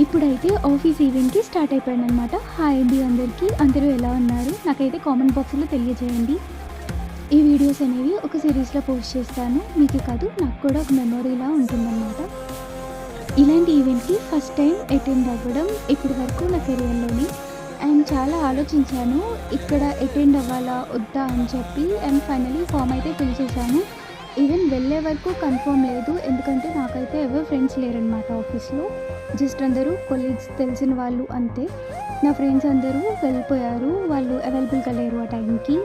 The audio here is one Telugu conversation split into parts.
ఇప్పుడైతే ఆఫీస్ ఈవెంట్‌కి స్టార్ట్ అయిపోయాననమాట. హాయ్ అండి అందరికీ. అందరూ ఎలా ఉన్నారు? నాకైతే కామెంట్ బాక్స్‌లో తెలియజేయండి. ఈ వీడియోస్ అనేవి ఒక సిరీస్‌లో పోస్ట్ చేస్తాను. మీకే కాదు నాకు కూడా ఒక మెమొరీలా ఉంటుందన్నమాట. ఇలాంటి ఈవెంట్‌కి ఫస్ట్ టైం అటెండ్ అవ్వడం ఇప్పటి వరకు నా కెరియర్‌లోని. అండ్ చాలా ఆలోచించాను. ఇక్కడ అటెండ్ అవ్వాలా? వద్దా? అని చెప్పి అండ్ ఫైనల్లీ ఫామ్ అయితే ఫిల్ చేశాను. ఈవెన్ వెళ్ళే వరకు కన్ఫర్మ్ లేదు. ఎందుకంటే నాకైతే ఎవరు ఫ్రెండ్స్ లేరనమాట ఆఫీస్‌లో. జస్ట్ అందరూ కొలీగ్స్ తెలిసిన వాళ్ళు అంతే. నా ఫ్రెండ్స్ అందరూ వెళ్ళిపోయారు. వాళ్ళు అవైలబుల్‌గా లేరు ఆ టైంకి.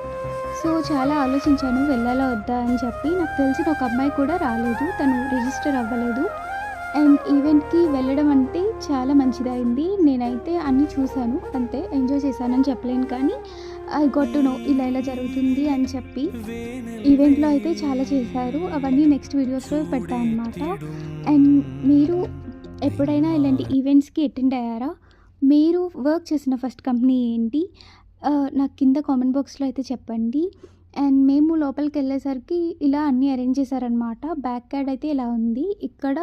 సో, చాలా ఆలోచించాను వెళ్ళాలా? వద్దా? అని చెప్పి. నాకు తెలిసిన ఒక అమ్మాయి కూడా రాలేదు. తను రిజిస్టర్ అవ్వలేదు. అండ్ ఈవెంట్‌కి వెళ్ళడం అంటే చాలా మంచిదయింది. నేనైతే అన్నీ చూశాను. అంతే ఎంజాయ్ చేశానని చెప్పలేను కానీ ఐ గాట్ టు నో ఇలా ఇలా జరుగుతుంది అని చెప్పి. ఈవెంట్‌లో అయితే చాలా చేశారు. అవన్నీ నెక్స్ట్ వీడియోస్‌లో పెడతా అనమాట. అండ్ మీరు ఎప్పుడైనా ఇలాంటి ఈవెంట్స్‌కి అటెండ్ అయ్యారా? మీరు వర్క్ చేసిన ఫస్ట్ కంపెనీ ఏంటి? నాకు కింద కామెంట్ బాక్స్‌లో అయితే చెప్పండి. అండ్ మేము లోపలికెళ్ళేసరికి ఇలా అన్నీ అరేంజ్ చేశారనమాట. బ్యాక్ యార్డ్ అయితే ఇలా ఉంది. ఇక్కడ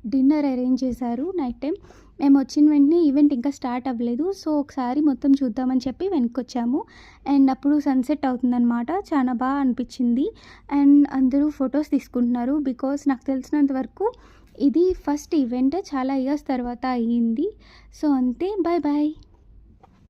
డిన్నర్ అరేంజ్ చేశారు నైట్ టైమ్. మేమొచ్చిన వెంటనే ఈవెంట్ ఇంకా స్టార్ట్ అవ్వలేదు. సో, ఒకసారి మొత్తం చూద్దామని చెప్పి వెనక్కొచ్చాము. అండ్ అప్పుడు సన్‌సెట్ అవుతుందనమాట. చాలా అనిపిచ్చింది. అండ్ అందరూ ఫోటోస్ తీసుకుంటున్నారు. బికాజ్ నాకు తెలిసినంత వరకు ఇది ఫస్ట్ ఈవెంట్. చాలా ఇయర్స్ తర్వాత అయ్యింది. సో, అంతే. Bye bye.